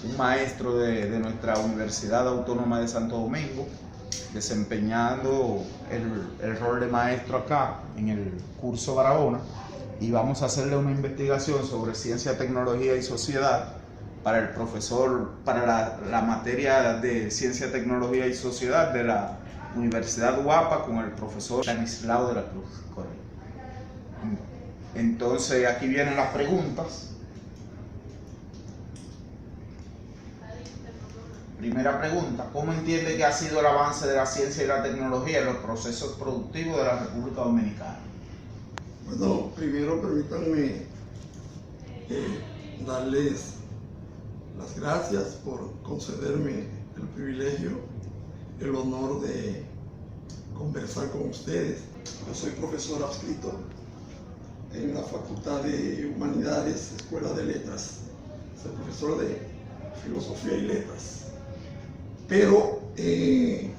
un maestro de nuestra Universidad Autónoma de Santo Domingo, desempeñando el rol de maestro acá en el curso Barahona, y vamos a hacerle una investigación sobre ciencia, tecnología y sociedad para el profesor, para la materia de ciencia, tecnología y sociedad de la Universidad UAPA con el profesor Stanislao de la Cruz. Entonces aquí vienen las preguntas. Primera pregunta: ¿cómo entiende que ha sido el avance de la ciencia y la tecnología en los procesos productivos de la República Dominicana? Bueno, primero permítanme darles las gracias por concederme el privilegio, el honor de conversar con ustedes. Yo soy profesor adscrito en la Facultad de Humanidades, Escuela de Letras. Soy profesor de Filosofía y Letras. Pero me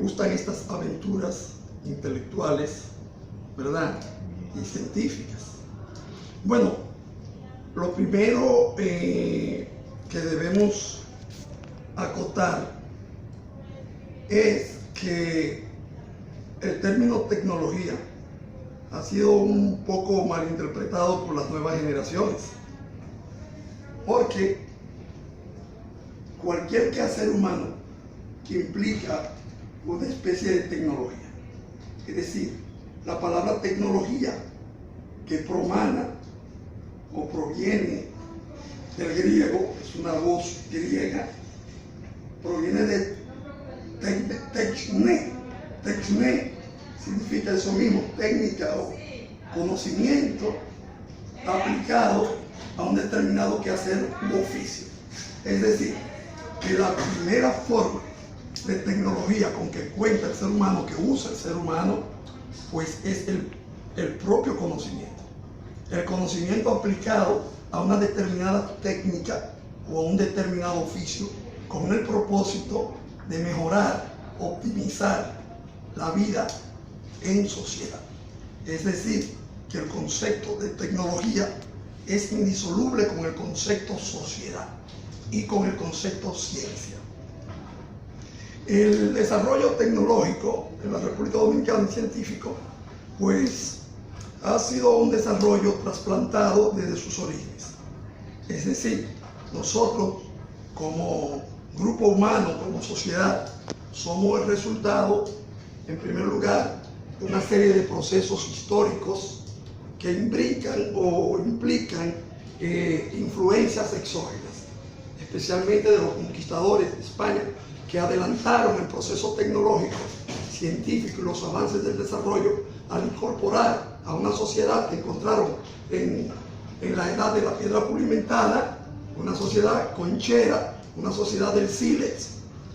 gustan estas aventuras intelectuales, ¿verdad? Y científicas. Bueno, lo primero que debemos acotar es que el término tecnología ha sido un poco malinterpretado por las nuevas generaciones, porque cualquier quehacer humano que implica una especie de tecnología, es decir, la palabra tecnología, que promana o proviene del griego, es una voz griega, proviene de techne. Techne significa eso mismo, técnica o conocimiento aplicado a un determinado quehacer u oficio. Es decir, que la primera forma de tecnología con que cuenta el ser humano, que usa el ser humano, pues es el propio conocimiento. El conocimiento aplicado a una determinada técnica o a un determinado oficio con el propósito de mejorar, optimizar la vida en sociedad. Es decir, que el concepto de tecnología es indisoluble con el concepto sociedad y con el concepto ciencia. El desarrollo tecnológico en la República Dominicana y científico, pues ha sido un desarrollo trasplantado desde sus orígenes. Es decir, nosotros como grupo humano, como sociedad, somos el resultado, en primer lugar, de una serie de procesos históricos que imbrican o implican influencias exógenas, especialmente de los conquistadores de España, que adelantaron el proceso tecnológico, científico y los avances del desarrollo al incorporar a una sociedad que encontraron en la edad de la piedra pulimentada, una sociedad conchera, una sociedad del sílex.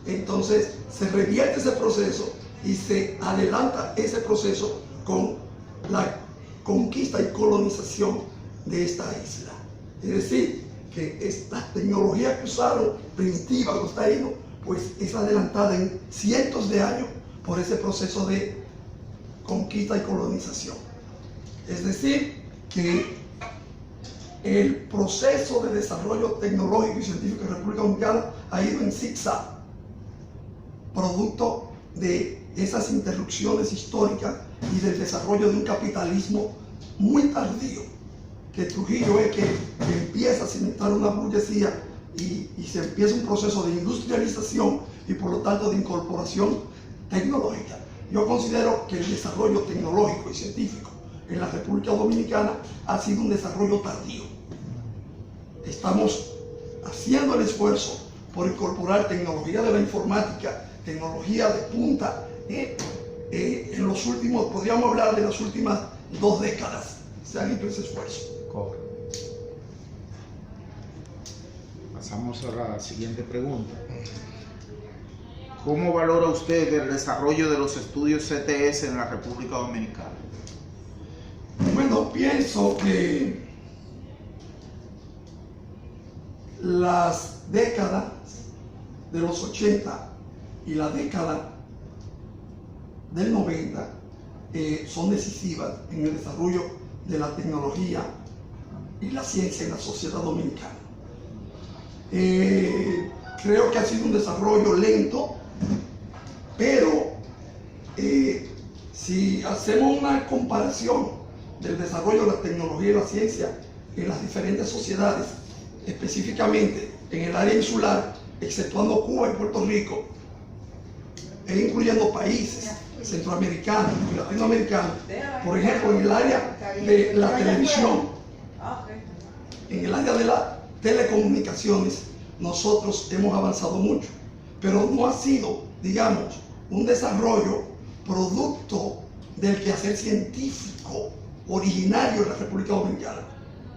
Entonces se revierte ese proceso y se adelanta ese proceso con la conquista y colonización de esta isla. Es decir, que esta tecnología que usaron, primitiva, los taínos, pues es adelantada en cientos de años por ese proceso de conquista y colonización. Es decir, que el proceso de desarrollo tecnológico y científico en la República Dominicana ha ido en zigzag, producto de esas interrupciones históricas y del desarrollo de un capitalismo muy tardío, que Trujillo es que empieza a cimentar una burguesía y se empieza un proceso de industrialización y por lo tanto de incorporación tecnológica. Yo considero que el desarrollo tecnológico y científico en la República Dominicana ha sido un desarrollo tardío. Estamos haciendo el esfuerzo por incorporar tecnología de la informática, tecnología de punta, en los últimos, podríamos hablar de las últimas 2 décadas, se han hecho ese esfuerzo. Correcto. Pasamos a la siguiente pregunta. ¿Cómo valora usted el desarrollo de los estudios CTS en la República Dominicana? Bueno, pienso que las décadas de los 80 y la década del 90 son decisivas en el desarrollo de la tecnología y la ciencia en la sociedad dominicana. Creo que ha sido un desarrollo lento, pero si hacemos una comparación del desarrollo de la tecnología y la ciencia en las diferentes sociedades, específicamente en el área insular, exceptuando Cuba y Puerto Rico, e incluyendo países centroamericanos y latinoamericanos, por ejemplo, en el área de la televisión, en el área de las telecomunicaciones, nosotros hemos avanzado mucho, pero no ha sido, digamos, un desarrollo producto del quehacer científico originario de la República Dominicana.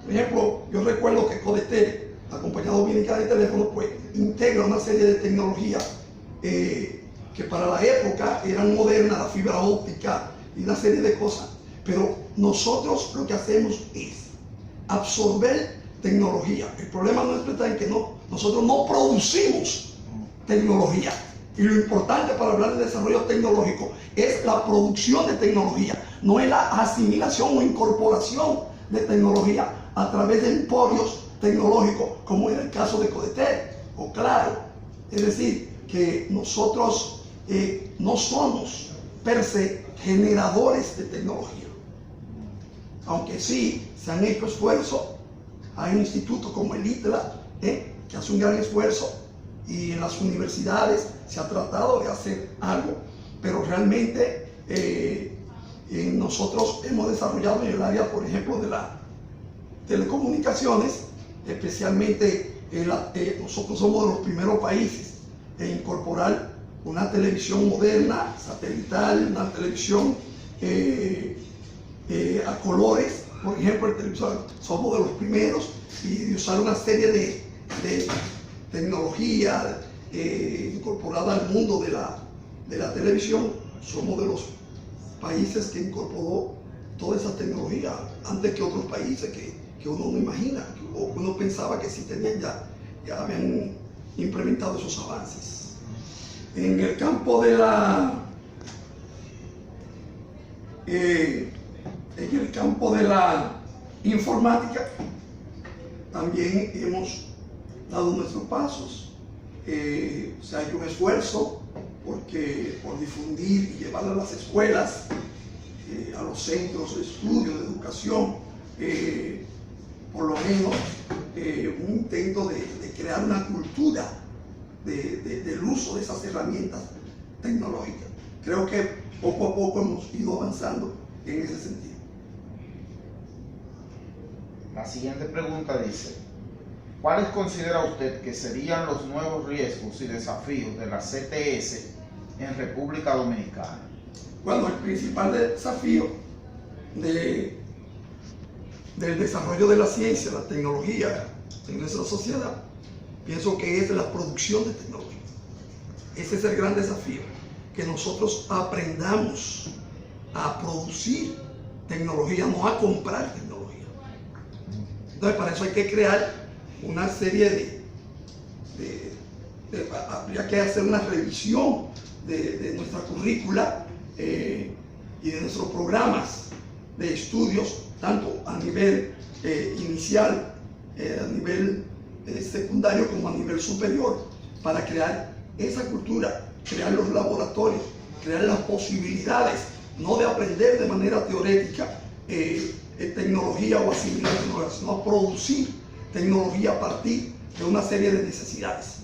Por ejemplo, yo recuerdo que Codetel, la compañía dominicana de teléfonos, pues integra una serie de tecnologías que para la época eran modernas, la fibra óptica y una serie de cosas, pero nosotros lo que hacemos es absorber tecnología. El problema nuestro está en que nosotros no producimos tecnología, y lo importante para hablar de desarrollo tecnológico es la producción de tecnología, no es la asimilación o incorporación de tecnología a través de emporios tecnológicos, como en el caso de Codetel o Claro. Es decir, que nosotros no somos per se generadores de tecnología, aunque sí se han hecho esfuerzos. Hay un instituto como el ITLA que hace un gran esfuerzo, y en las universidades se ha tratado de hacer algo, pero realmente nosotros hemos desarrollado en el área, por ejemplo, de las telecomunicaciones, especialmente nosotros somos de los primeros países en incorporar una televisión moderna, satelital, una televisión a colores. Por ejemplo, el televisor, somos de los primeros, y de usar una serie de tecnología incorporada al mundo de la televisión. Somos de los países que incorporó toda esa tecnología antes que otros países que uno no imagina, o uno pensaba que sí tenían, ya habían implementado esos avances. En el campo de la informática también hemos dado nuestros pasos. Se ha hecho un esfuerzo por difundir y llevar a las escuelas, a los centros de estudio, de educación, por lo menos un intento de crear una cultura del uso de esas herramientas tecnológicas. Creo que poco a poco hemos ido avanzando en ese sentido. La siguiente pregunta dice: ¿cuáles considera usted que serían los nuevos riesgos y desafíos de la CTS en República Dominicana? Bueno, el principal desafío del desarrollo de la ciencia, la tecnología en nuestra sociedad, pienso que es la producción de tecnología. Ese es el gran desafío, que nosotros aprendamos a producir tecnología, no a comprar tecnología. Entonces, para eso hay que crear una serie habría que hacer una revisión de nuestra currícula y de nuestros programas de estudios, tanto a nivel inicial, a nivel secundario, como a nivel superior, para crear esa cultura, crear los laboratorios, crear las posibilidades, no de aprender de manera teorética tecnología o asimilar tecnología, sino producir tecnología a partir de una serie de necesidades.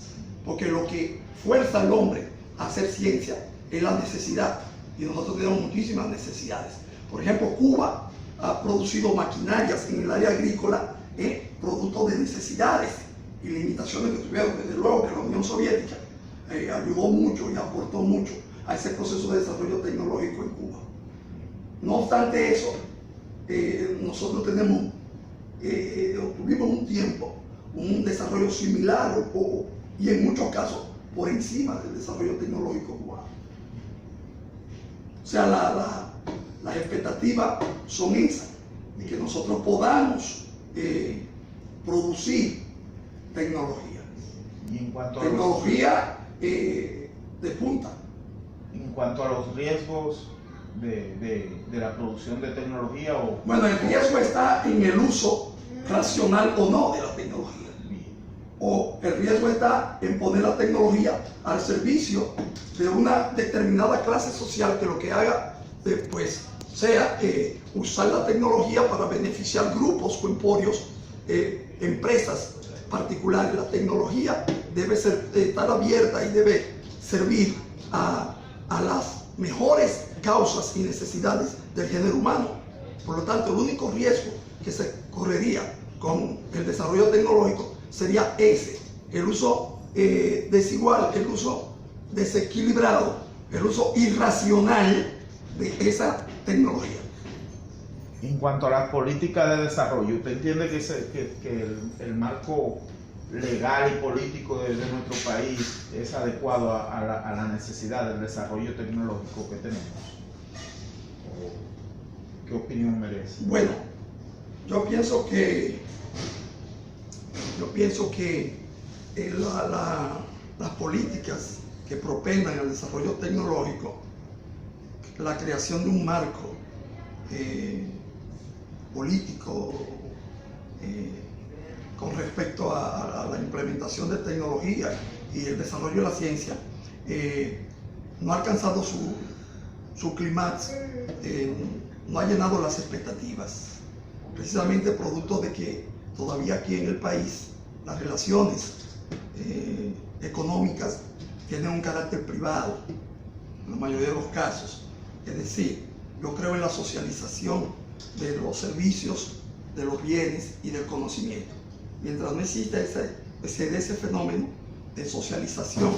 Porque lo que fuerza al hombre a hacer ciencia es la necesidad, y nosotros tenemos muchísimas necesidades. Por ejemplo, Cuba ha producido maquinarias en el área agrícola producto de necesidades y limitaciones que tuvieron. Desde luego que la Unión Soviética ayudó mucho y aportó mucho a ese proceso de desarrollo tecnológico en Cuba. No obstante eso, nosotros tuvimos un tiempo un desarrollo similar y en muchos casos por encima del desarrollo tecnológico cubano. O sea, las expectativas son esas, de que nosotros podamos producir tecnología. Y en cuanto a tecnología de punta. En cuanto a los riesgos de la producción de tecnología, bueno, el riesgo está en el uso racional o no de la tecnología, o el El riesgo está en poner la tecnología al servicio de una determinada clase social que lo que haga pues sea usar la tecnología para beneficiar grupos o emporios, empresas particulares. La tecnología debe estar abierta y debe servir a las mejores causas y necesidades del género humano. Por lo tanto, el único riesgo que se correría con el desarrollo tecnológico sería ese, el uso desigual, el uso desequilibrado, el uso irracional de esa tecnología. En cuanto a las políticas de desarrollo, ¿usted entiende que el marco legal y político de nuestro país es adecuado a la necesidad del desarrollo tecnológico que tenemos? ¿Qué opinión merece? Bueno, yo pienso que las políticas que propendan al desarrollo tecnológico, la creación de un marco político con respecto a la implementación de tecnología y el desarrollo de la ciencia, no ha alcanzado su clímax, no ha llenado las expectativas, precisamente producto de que todavía aquí en el país las relaciones económicas tienen un carácter privado, en la mayoría de los casos. Es decir, yo creo en la socialización de los servicios, de los bienes y del conocimiento. Mientras no exista ese fenómeno de socialización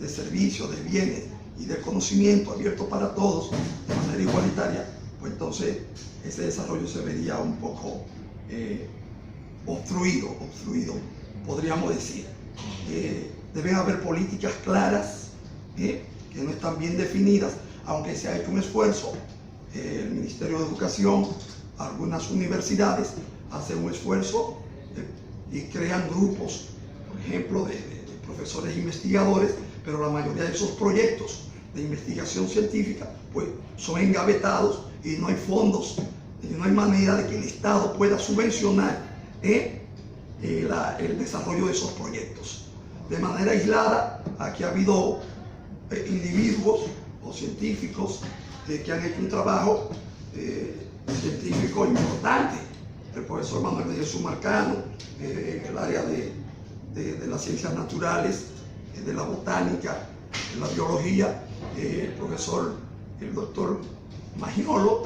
de servicios, de bienes y del conocimiento abierto para todos de manera igualitaria, pues entonces ese desarrollo se vería un poco obstruido, podríamos decir. Deben haber políticas claras que no están bien definidas, aunque se ha hecho un esfuerzo. El Ministerio de Educación, algunas universidades hacen un esfuerzo y crean grupos, por ejemplo, de profesores investigadores, pero la mayoría de esos proyectos de investigación científica pues son engavetados y no hay fondos, y no hay manera de que el Estado pueda subvencionar el desarrollo de esos proyectos. De manera aislada, aquí ha habido individuos o científicos que han hecho un trabajo científico importante. El profesor Manuel de Jesús Marcano, en el área de las ciencias naturales, de la botánica, de la biología, el doctor Magiolo,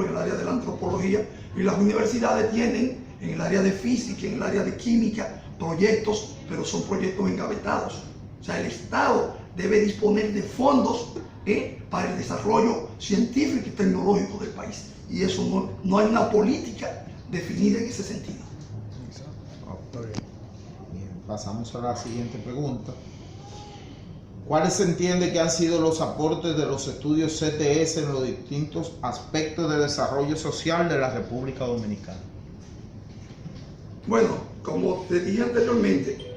en el área de la antropología, y las universidades tienen en el área de física, en el área de química, proyectos, pero son proyectos engavetados. O sea, el Estado debe disponer de fondos para el desarrollo científico y tecnológico del país. Y eso no hay una política definida en ese sentido. Bien, pasamos a la siguiente pregunta. ¿Cuáles se entiende que han sido los aportes de los estudios CTS en los distintos aspectos de desarrollo social de la República Dominicana? Bueno, como te dije anteriormente,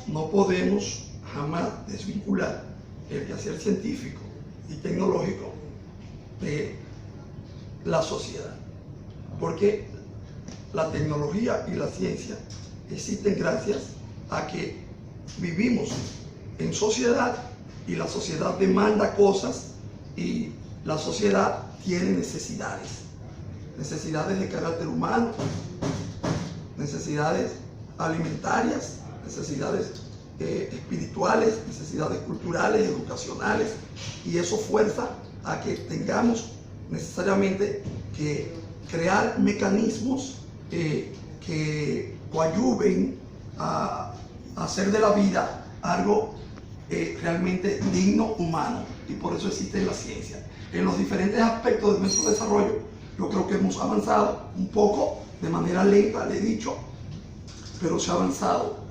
no podemos jamás desvincular el quehacer científico y tecnológico de la sociedad, porque la tecnología y la ciencia existen gracias a que vivimos en sociedad y la sociedad demanda cosas y la sociedad tiene necesidades de carácter humano, necesidades alimentarias, necesidades espirituales, necesidades culturales, educacionales, y eso fuerza a que tengamos necesariamente que crear mecanismos que coadyuven a hacer de la vida algo realmente digno, humano, y por eso existe la ciencia. En los diferentes aspectos de nuestro desarrollo, yo creo que hemos avanzado un poco, de manera lenta, le he dicho, pero se ha avanzado.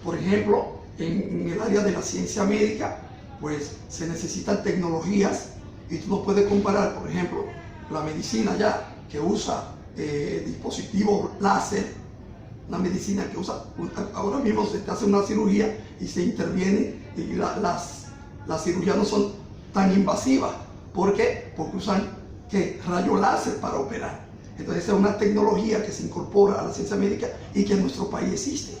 Por ejemplo, en el área de la ciencia médica, pues se necesitan tecnologías, y tú no puedes comparar, por ejemplo, la medicina ya que usa dispositivos láser, una medicina que usa, ahora mismo se te hace una cirugía y se interviene, y las cirugías no son tan invasivas. ¿Por qué? Porque usan rayo láser para operar. Entonces es una tecnología que se incorpora a la ciencia médica y que en nuestro país existe.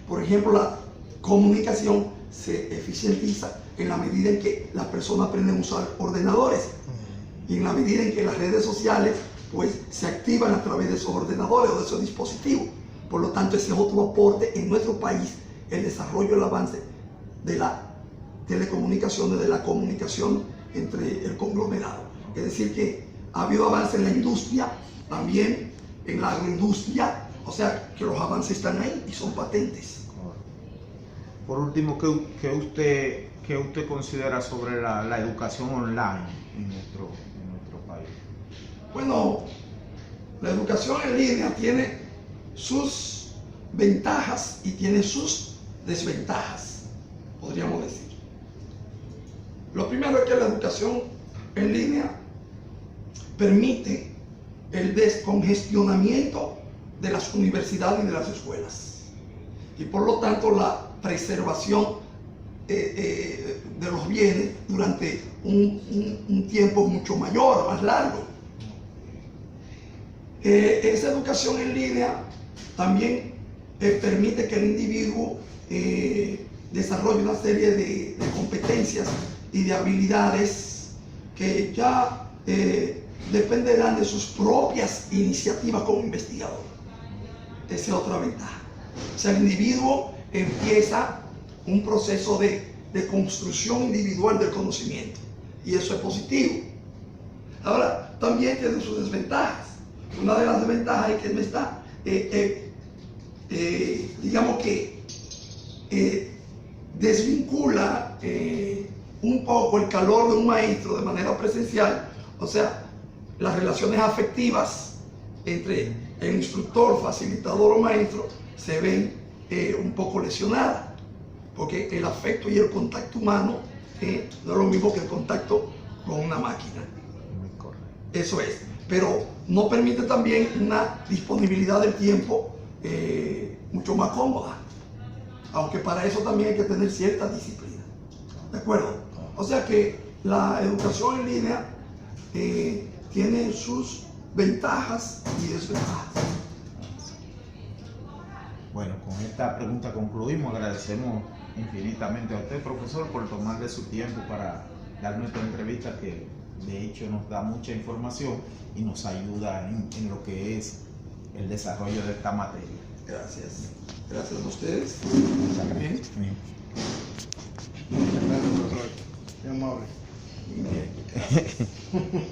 Por ejemplo, la comunicación se eficientiza en la medida en que las personas aprenden a usar ordenadores y en la medida en que las redes sociales pues se activan a través de esos ordenadores o de esos dispositivos. Por lo tanto, ese es otro aporte en nuestro país, el desarrollo, el avance de la telecomunicaciones, de la comunicación entre el conglomerado. Es decir, que ha habido avance en la industria, también en la agroindustria, o sea que los avances están ahí y son patentes. Por último, ¿qué usted considera sobre la educación online en nuestro país? Bueno, la educación en línea tiene sus ventajas y tiene sus desventajas, podríamos decir. Lo primero es que la educación en línea permite el descongestionamiento de las universidades y de las escuelas y por lo tanto la preservación de los bienes durante un tiempo mucho mayor, más largo. Esa educación en línea también permite que el individuo desarrolle una serie de competencias y de habilidades que ya dependerán de sus propias iniciativas como investigador. Esa es otra ventaja. O sea, el individuo empieza un proceso de construcción individual del conocimiento y eso es positivo. Ahora, también tiene sus desventajas. Una de las desventajas es que no está, digamos que desvincula un poco el calor de un maestro de manera presencial, o sea, las relaciones afectivas entre el instructor, facilitador o maestro se ven un poco lesionadas, porque el afecto y el contacto humano no es lo mismo que el contacto con una máquina. Eso es, pero no permite también una disponibilidad del tiempo mucho más cómoda, aunque para eso también hay que tener cierta disciplina. ¿De acuerdo? O sea que la educación en línea tiene sus ventajas y desventajas. Bueno, con esta pregunta concluimos. Agradecemos infinitamente a usted, profesor, por tomarle su tiempo para dar nuestra entrevista, que de hecho nos da mucha información y nos ayuda en lo que es el desarrollo de esta materia. Gracias. Gracias a ustedes. Bien. Gracias, profesor. Qué amable. Bien.